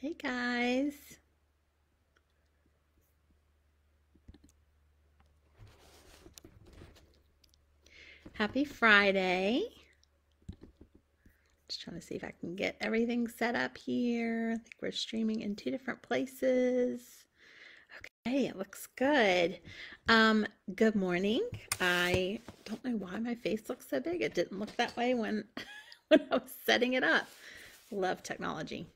Hey guys, happy Friday. Just trying to see if I can get everything set up here. I think we're streaming in two different places. Okay, it looks good. Um, Good morning. I don't know why my face looks so big. It didn't look that way when when I was setting it up. Love technology.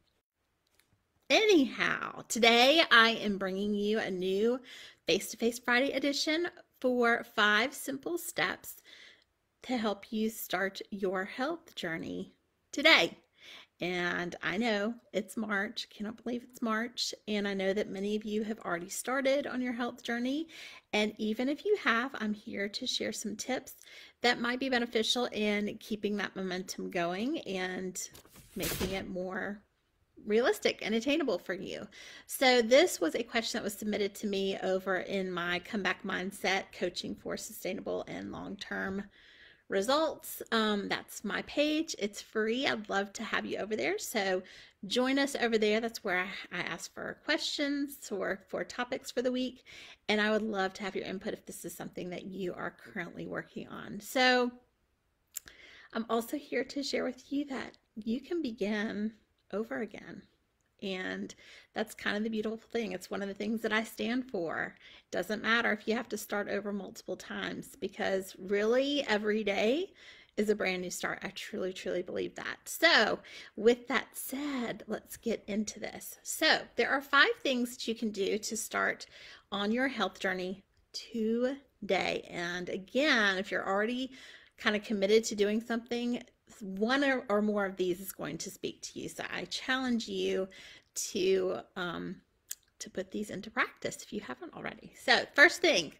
Anyhow, today I am bringing you a new Face-to-Face Friday edition for 5 simple steps to help you start your health journey today. And I know it's March, cannot believe it's March. And I know that many of you have already started on your health journey. And even if you have, I'm here to share some tips that might be beneficial in keeping that momentum going and making it more realistic and attainable for you. So this was a question that was submitted to me over in my Comeback Mindset Coaching for Sustainable and Long-Term Results. That's my page. It's free. I'd love to have you over there. So join us over there. That's where I ask for questions or for topics for the week. And I would love to have your input if this is something that you are currently working on. So I'm also here to share with you that you can begin over again. And that's kind of the beautiful thing. It's one of the things that I stand for. It doesn't matter if you have to start over multiple times, because really every day is a brand new start. I truly, truly believe that. So with that said, let's get into this. So there are 5 things that you can do to start on your health journey today. And again, if you're already kind of committed to doing something, one or more of these is going to speak to you. So I challenge you to put these into practice if you haven't already. So first thing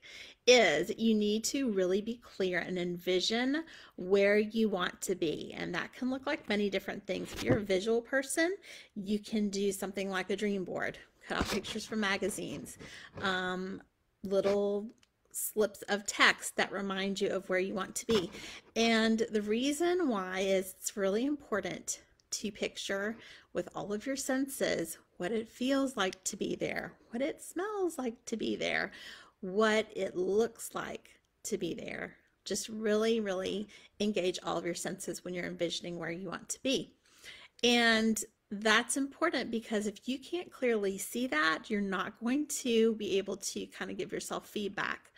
is you need to really be clear and envision where you want to be. And that can look like many different things. If you're a visual person, you can do something like a dream board, cut out pictures from magazines, little slips of text that remind you of where you want to be. And the reason why is it's really important to picture with all of your senses what it feels like to be there, what it smells like to be there, what it looks like to be there. Just really, really engage all of your senses when you're envisioning where you want to be. And that's important because if you can't clearly see that, you're not going to be able to kind of give yourself feedback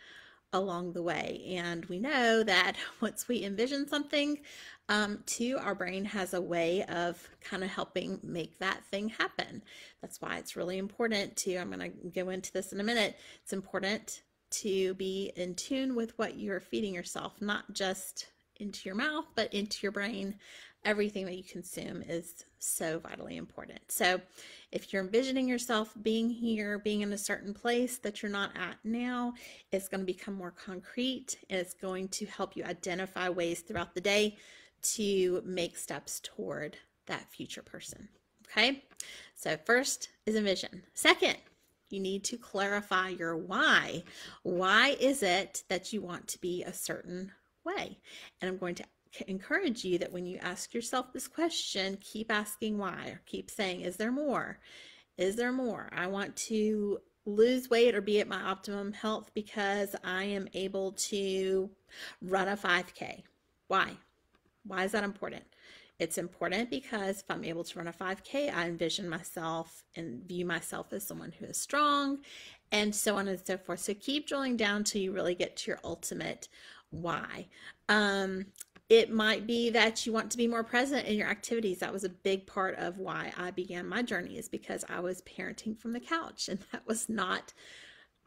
along the way. And we know that once we envision something, too, our brain has a way of kind of helping make that thing happen. That's why it's really important to, I'm going to go into this in a minute, it's important to be in tune with what you're feeding yourself, not just into your mouth, but into your brain. Everything that you consume is so vitally important. So if you're envisioning yourself being here, being in a certain place that you're not at now, it's going to become more concrete, and it's going to help you identify ways throughout the day to make steps toward that future person. Okay, so first is envision. Second, you need to clarify your why. Why is it that you want to be a certain way? And I'm going to encourage you that when you ask yourself this question, keep asking why, or keep saying, is there more? Is there more? I want to lose weight or be at my optimum health because I am able to run a 5K. Why? Why is that important? It's important because if I'm able to run a 5K, I envision myself and view myself as someone who is strong, and so on and so forth. So keep drilling down till you really get to your ultimate why. It might be that you want to be more present in your activities. That was a big part of why I began my journey, is because I was parenting from the couch, and that was not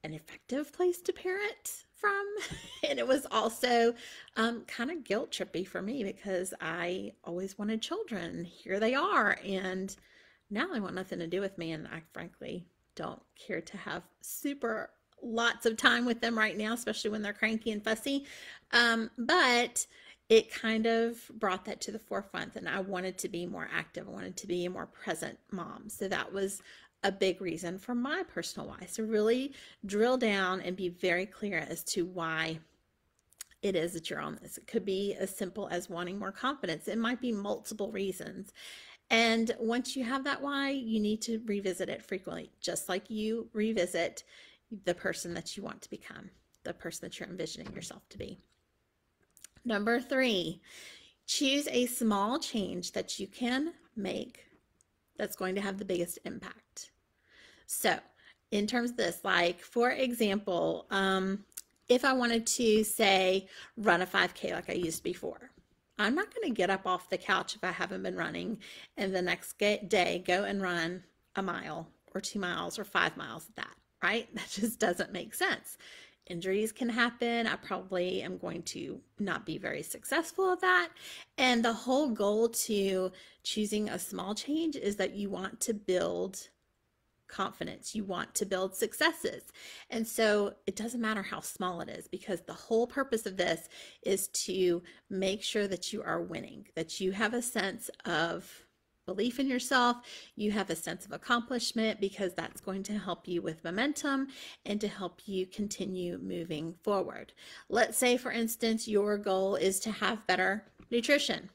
an effective place to parent from. And it was also kind of guilt trippy for me because I always wanted children. Here they are, and now they want nothing to do with me, and I frankly don't care to have super lots of time with them right now, especially when they're cranky and fussy. But it kind of brought that to the forefront, and I wanted to be more active. I wanted to be a more present mom. So that was a big reason for my personal why. So really drill down and be very clear as to why it is that you're on this. It could be as simple as wanting more confidence. It might be multiple reasons. And once you have that why, you need to revisit it frequently, just like you revisit the person that you want to become, the person that you're envisioning yourself to be. Number 3, choose a small change that you can make that's going to have the biggest impact. So, in terms of this, like for example, if I wanted to say run a 5K like I used before, I'm not going to get up off the couch if I haven't been running and the next day go and run a mile or 2 miles or 5 miles of that, right? That just doesn't make sense. Injuries can happen. I probably am going to not be very successful at that. And the whole goal to choosing a small change is that you want to build confidence. You want to build successes. And so it doesn't matter how small it is, because the whole purpose of this is to make sure that you are winning, that you have a sense of belief in yourself, you have a sense of accomplishment, because that's going to help you with momentum and to help you continue moving forward. Let's say, for instance, your goal is to have better nutrition.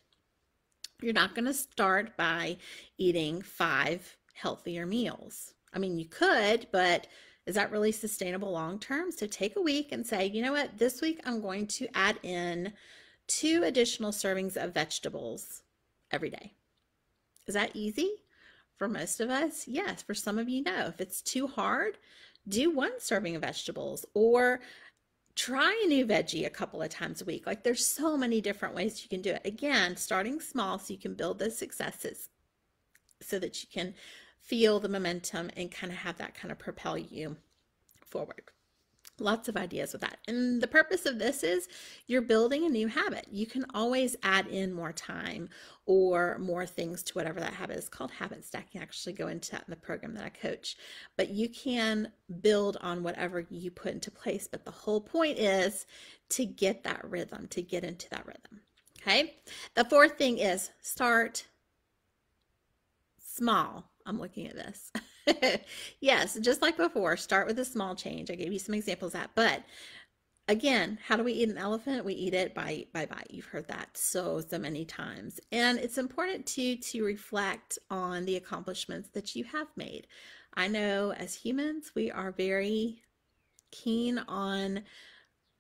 You're not going to start by eating 5 healthier meals. I mean, you could, but is that really sustainable long term? So take a week and say, you know what, this week I'm going to add in 2 additional servings of vegetables every day. Is that easy? For most of us, yes. For some of you, no. If it's too hard, do 1 serving of vegetables, or try a new veggie a couple of times a week. Like, there's so many different ways you can do it. Again, starting small so you can build those successes so that you can feel the momentum and kind of have that kind of propel you forward. Lots of ideas with that. And the purpose of this is you're building a new habit. You can always add in more time or more things to whatever that habit is. Called habit stacking. I actually go into that in the program that I coach. But you can build on whatever you put into place. But the whole point is to get that rhythm, to get into that rhythm. Okay. The 4th thing is start small. I'm looking at this. Yes, just like before, start with a small change. I gave you some examples of that. But again, how do we eat an elephant? We eat it bite by bite. You've heard that so many times. And it's important to reflect on the accomplishments that you have made. I know as humans, we are very keen on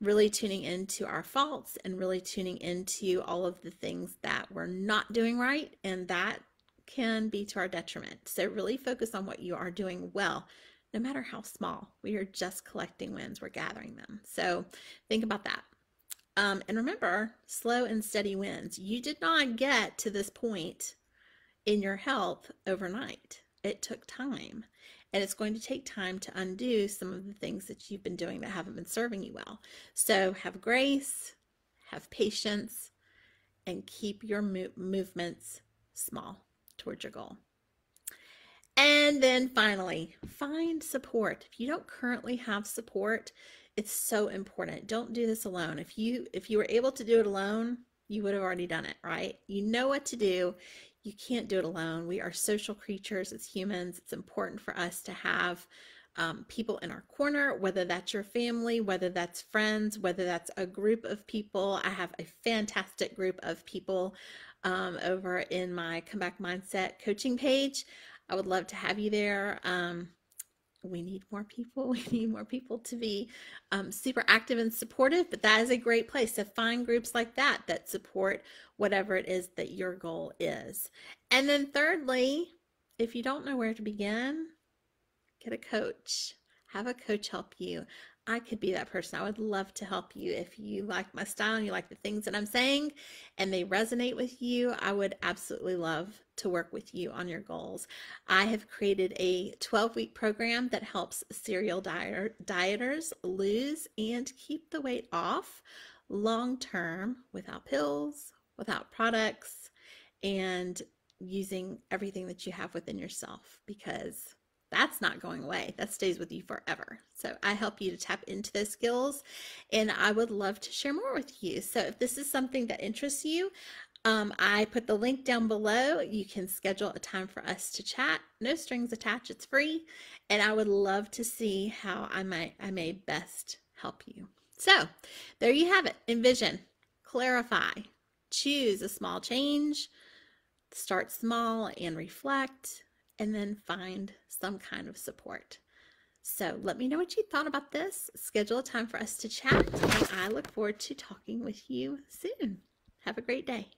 really tuning into our faults and really tuning into all of the things that we're not doing right. And that can be to our detriment. So really focus on what you are doing well, no matter how small. We are just collecting wins. We're gathering them. So think about that. And remember, slow and steady wins. You did not get to this point in your health overnight. It took time. And it's going to take time to undo some of the things that you've been doing that haven't been serving you well. So have grace, have patience, and keep your movements small towards your goal. And then finally, find support. If you don't currently have support, it's so important. Don't do this alone. If you were able to do it alone, you would have already done it, right? You know what to do. You can't do it alone. We are social creatures as humans. It's important for us to have people in our corner, whether that's your family, whether that's friends, whether that's a group of people. I have a fantastic group of people over in my Come Back Mindset coaching page. I would love to have you there. We need more people. We need more people to be super active and supportive, but that is a great place to find groups like that that support whatever it is that your goal is. And then thirdly, if you don't know where to begin, get a coach. Have a coach help you. I could be that person. I would love to help you. If you like my style and you like the things that I'm saying and they resonate with you, I would absolutely love to work with you on your goals. I have created a 12-week program that helps serial dieters lose and keep the weight off long term without pills, without products, and using everything that you have within yourself, because that's not going away. That stays with you forever. So I help you to tap into those skills, and I would love to share more with you. So if this is something that interests you, I put the link down below. You can schedule a time for us to chat. No strings attached. It's free, and I would love to see how I may best help you. So there you have it. Envision, clarify, choose a small change, Start small and reflect, and then find some kind of support. So let me know what you thought about this. Schedule a time for us to chat, and I look forward to talking with you soon. Have a great day.